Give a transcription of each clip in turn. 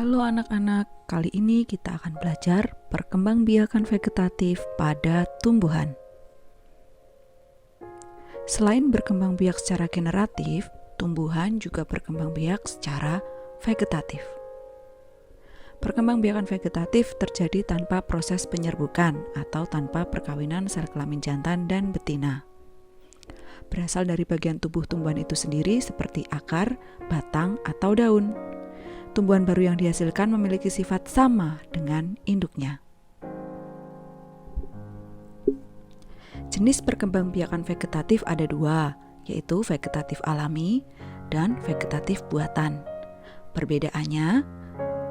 Halo anak-anak, kali ini kita akan belajar perkembangbiakan vegetatif pada tumbuhan. Selain berkembang biak secara generatif, tumbuhan juga berkembang biak secara vegetatif. Perkembangbiakan vegetatif terjadi tanpa proses penyerbukan atau tanpa perkawinan sel kelamin jantan dan betina. Berasal dari bagian tubuh tumbuhan itu sendiri seperti akar, batang, atau daun. Tumbuhan baru yang dihasilkan memiliki sifat sama dengan induknya. Jenis perkembangbiakan vegetatif ada dua, yaitu vegetatif alami dan vegetatif buatan. Perbedaannya,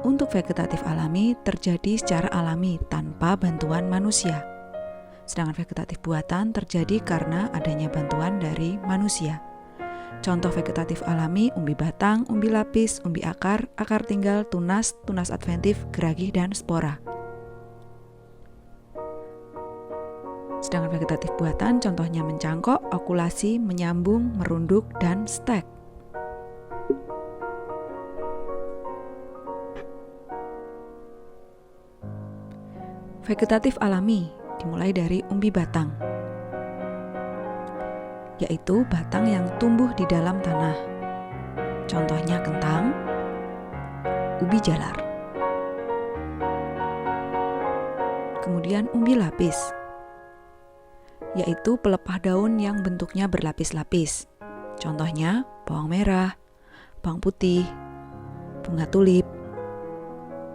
untuk vegetatif alami terjadi secara alami tanpa bantuan manusia. Sedangkan vegetatif buatan terjadi karena adanya bantuan dari manusia. Contoh vegetatif alami, umbi batang, umbi lapis, umbi akar, akar tinggal, tunas, tunas adventif, geragih, dan spora. Sedangkan vegetatif buatan contohnya mencangkok, okulasi, menyambung, merunduk, dan stek. Vegetatif alami dimulai dari umbi batang, yaitu batang yang tumbuh di dalam tanah. Contohnya kentang, ubi jalar. Kemudian umbi lapis, yaitu pelepah daun yang bentuknya berlapis-lapis. Contohnya bawang merah, bawang putih, bunga tulip,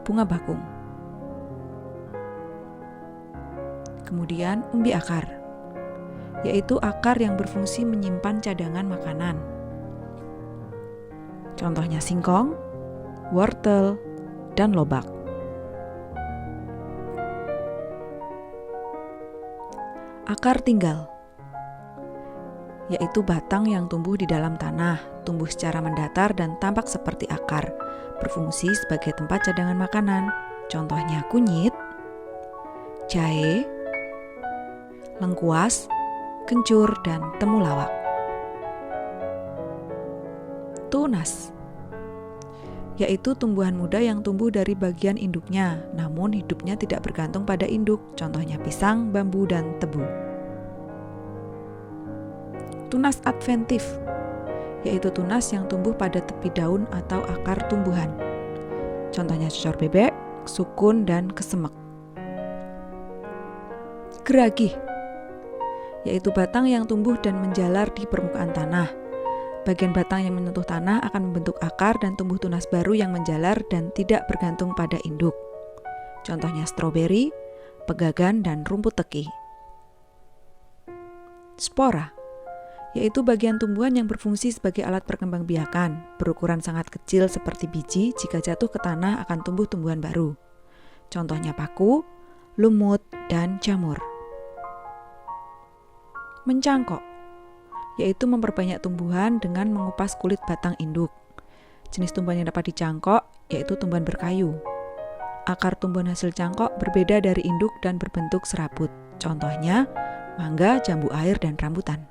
bunga bakung. Kemudian umbi akar, yaitu akar yang berfungsi menyimpan cadangan makanan. Contohnya singkong, wortel, dan lobak. Akar tinggal, yaitu batang yang tumbuh di dalam tanah, tumbuh secara mendatar dan tampak seperti akar, berfungsi sebagai tempat cadangan makanan. Contohnya kunyit, jahe, lengkuas, kencur, dan temulawak. Tunas, yaitu tumbuhan muda yang tumbuh dari bagian induknya, namun hidupnya tidak bergantung pada induk, contohnya pisang, bambu, dan tebu. Tunas adventif, yaitu tunas yang tumbuh pada tepi daun atau akar tumbuhan, contohnya cocor bebek, sukun, dan kesemek. Geragih, yaitu batang yang tumbuh dan menjalar di permukaan tanah. Bagian batang yang menyentuh tanah akan membentuk akar dan tumbuh tunas baru yang menjalar dan tidak bergantung pada induk. Contohnya stroberi, pegagan, dan rumput teki. Spora, yaitu bagian tumbuhan yang berfungsi sebagai alat perkembangbiakan, berukuran sangat kecil seperti biji, jika jatuh ke tanah akan tumbuh tumbuhan baru. Contohnya paku, lumut, dan jamur. Mencangkok, yaitu memperbanyak tumbuhan dengan mengupas kulit batang induk. Jenis tumbuhan yang dapat dicangkok yaitu tumbuhan berkayu. Akar tumbuhan hasil cangkok berbeda dari induk dan berbentuk serabut. Contohnya mangga, jambu air, dan rambutan.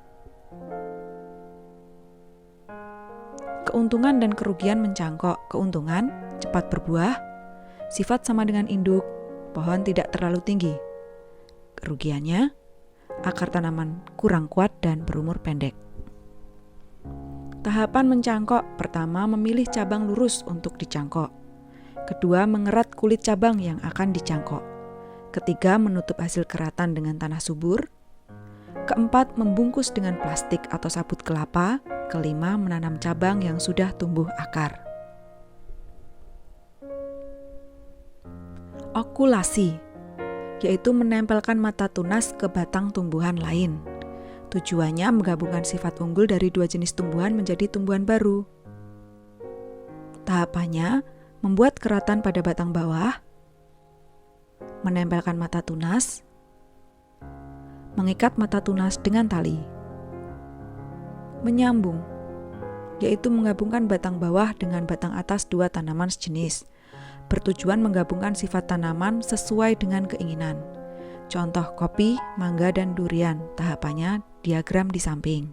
Keuntungan dan kerugian mencangkok. Keuntungan, cepat berbuah, sifat sama dengan induk, pohon tidak terlalu tinggi. Kerugiannya, akar tanaman kurang kuat dan berumur pendek. Tahapan mencangkok, pertama memilih cabang lurus untuk dicangkok. Kedua, mengerat kulit cabang yang akan dicangkok. Ketiga, menutup hasil keratan dengan tanah subur. Keempat, membungkus dengan plastik atau sabut kelapa. Kelima, menanam cabang yang sudah tumbuh akar. Okulasi, yaitu menempelkan mata tunas ke batang tumbuhan lain. Tujuannya menggabungkan sifat unggul dari dua jenis tumbuhan menjadi tumbuhan baru. Tahapannya, membuat keratan pada batang bawah, menempelkan mata tunas, mengikat mata tunas dengan tali. Menyambung, yaitu menggabungkan batang bawah dengan batang atas dua tanaman sejenis, bertujuan menggabungkan sifat tanaman sesuai dengan keinginan. Contoh kopi, mangga, dan durian. Tahapannya diagram di samping.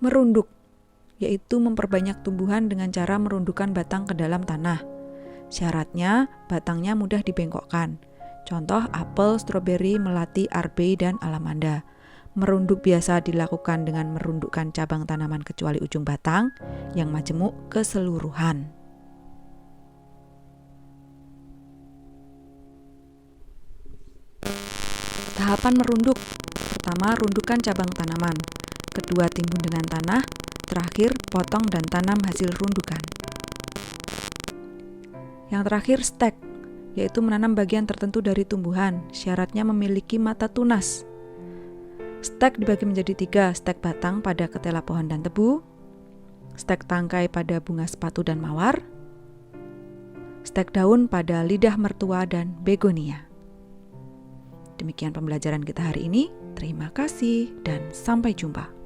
Merunduk, yaitu memperbanyak tumbuhan dengan cara merundukkan batang ke dalam tanah. Syaratnya, batangnya mudah dibengkokkan. Contoh apel, stroberi, melati, arbei, dan alamanda. Merunduk biasa dilakukan dengan merundukkan cabang tanaman kecuali ujung batang yang majemuk keseluruhan. Tahapan merunduk. Pertama, rundukkan cabang tanaman. Kedua, timbun dengan tanah. Terakhir, potong dan tanam hasil rundukan. Yang terakhir, stek, yaitu menanam bagian tertentu dari tumbuhan. Syaratnya memiliki mata tunas. Stek dibagi menjadi 3, stek batang pada ketela pohon dan tebu, stek tangkai pada bunga sepatu dan mawar, stek daun pada lidah mertua dan begonia. Demikian pembelajaran kita hari ini. Terima kasih dan sampai jumpa.